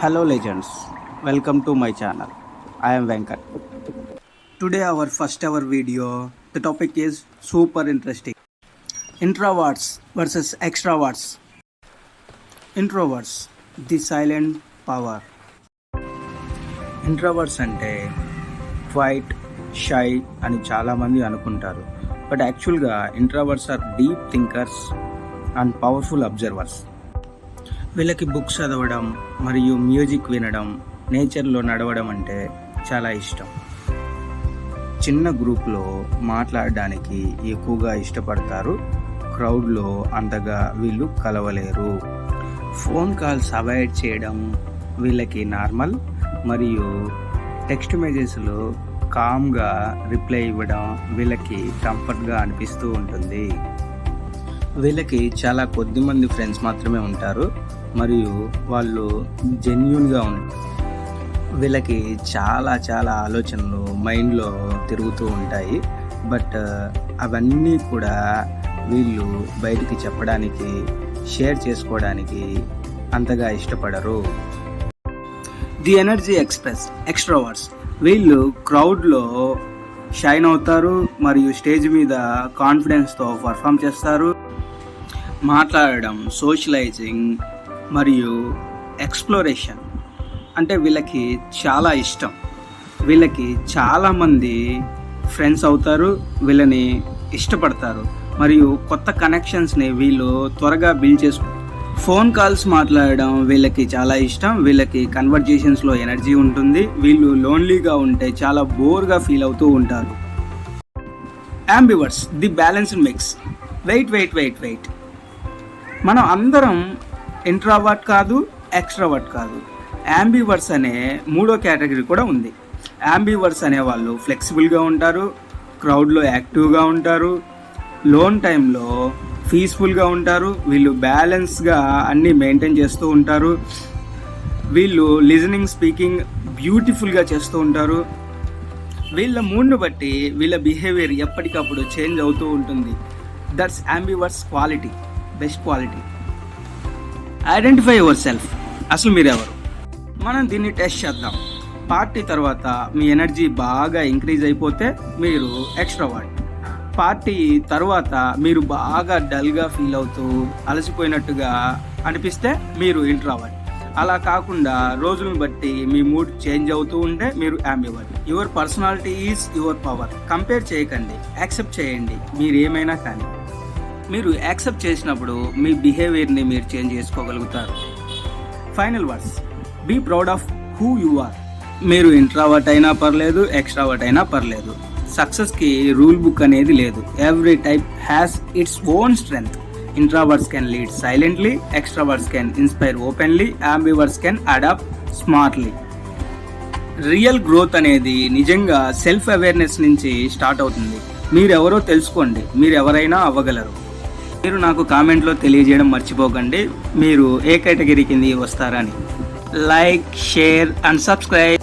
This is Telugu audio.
Hello legends, welcome to my channel. I am Venkat. Today our first ever video, the topic is super interesting. Introverts versus extroverts. Introverts, the silent power. Introverts అంటే క్వైట్ షై అని చాలామంది అనుకుంటారు. బట్ యాక్చువల్గా introverts are deep thinkers and powerful observers. వీళ్ళకి బుక్స్ చదవడం మరియు మ్యూజిక్ వినడం, నేచర్లో నడవడం అంటే చాలా ఇష్టం. చిన్న గ్రూప్లో మాట్లాడడానికి ఎక్కువగా ఇష్టపడతారు. క్రౌడ్లో అంతగా వీళ్ళు కలవలేరు. ఫోన్ కాల్స్ అవాయిడ్ చేయడం వీళ్ళకి నార్మల్. మరియు టెక్స్ట్ మెసేజ్లో కామ్గా రిప్లై ఇవ్వడం వీళ్ళకి కంఫర్ట్గా అనిపిస్తూ ఉంటుంది. వీళ్ళకి చాలా కొద్దిమంది ఫ్రెండ్స్ మాత్రమే ఉంటారు మరియు వాళ్ళు జెన్యూన్గా ఉంటారు. వీళ్ళకి చాలా ఆలోచనలు మైండ్లో తిరుగుతూ ఉంటాయి. బట్ అవన్నీ కూడా వీళ్ళు బయటికి చెప్పడానికి, షేర్ చేసుకోవడానికి అంతగా ఇష్టపడరు. The energy express extroverts. వీళ్ళు క్రౌడ్లో షైన్ అవుతారు మరియు స్టేజ్ మీద కాన్ఫిడెన్స్తో పర్ఫామ్ చేస్తారు. మాట్లాడడం, సోషలైజింగ్ మరియు ఎక్స్ప్లోరేషన్ అంటే వీళ్ళకి చాలా ఇష్టం. వీళ్ళకి చాలామంది ఫ్రెండ్స్ అవుతారు, వీళ్ళని ఇష్టపడతారు మరియు కొత్త కనెక్షన్స్ని వీళ్ళు త్వరగా బిల్డ్ చేసుకుంటారు. ఫోన్ కాల్స్ మాట్లాడడం వీళ్ళకి చాలా ఇష్టం. వీళ్ళకి కన్వర్జేషన్స్లో ఎనర్జీ ఉంటుంది. వీళ్ళు లోన్లీగా ఉంటే చాలా బోర్గా ఫీల్ అవుతూ ఉంటారు. యాంబివర్ట్స్, ది బ్యాలెన్స్డ్ మిక్స్. వెయిట్ మనం అందరం ఇంట్రావర్ట్ కాదు, ఎక్స్ట్రావర్ట్ కాదు. యాంబివర్ట్స్ అనే మూడో కేటగిరీ కూడా ఉంది. యాంబివర్ట్స్ అనే వాళ్ళు ఫ్లెక్సిబుల్గా ఉంటారు, క్రౌడ్లో యాక్టివ్గా ఉంటారు, లోన్ టైంలో పీస్ఫుల్గా ఉంటారు. వీళ్ళు బ్యాలెన్స్గా అన్నీ మెయింటైన్ చేస్తూ ఉంటారు. వీళ్ళు లిజనింగ్, స్పీకింగ్ బ్యూటిఫుల్గా చేస్తూ ఉంటారు. వీళ్ళ మూడ్ను బట్టి వీళ్ళ బిహేవియర్ ఎప్పటికప్పుడు చేంజ్ అవుతూ ఉంటుంది. That's ambiverts quality, best quality. Identify yourself. అసలు మీరెవరు? మనం దీన్ని టెస్ట్ చేద్దాం. పార్టీ తర్వాత మీ ఎనర్జీ బాగా ఇంక్రీజ్ అయిపోతే మీరు ఎక్స్ట్రావర్ట్. పార్టీ తర్వాత మీరు బాగా డల్గా ఫీల్ అవుతూ అలసిపోయినట్టుగా అనిపిస్తే మీరు ఇంట్రావర్ట్. అలా కాకుండా రోజులను బట్టి మీ మూడ్ చేంజ్ అవుతూ ఉంటే మీరు యాంబివర్ట్. Your personality is your power. Compare చేయకండి, యాక్సెప్ట్ చేయండి. మీరు ఏమైనా కానీ మీరు యాక్సెప్ట్ చేసినప్పుడు మీ బిహేవియర్ని మీరు చేంజ్ చేసుకోగలుగుతారు. Final words, be proud of who you are. మీరు ఇంట్రావర్ట్ అయినా పర్లేదు, ఎక్స్ట్రావర్ట్ అయినా పర్లేదు. సక్సెస్కి రూల్ బుక్ అనేది లేదు. Every type has its own strength. Introverts can lead silently, extroverts can inspire openly, ambiverts can adapt smartly. Real growth అనేది నిజంగా సెల్ఫ్ అవేర్నెస్ నుంచి స్టార్ట్ అవుతుంది. మీరెవరో తెలుసుకోండి, మీరు ఎవరైనా అవ్వగలరు. మీరు నాకు కామెంట్లో తెలియజేయడం మర్చిపోకండి మీరు ఏ కేటగిరీ కింద వస్తారని. Like, share and subscribe.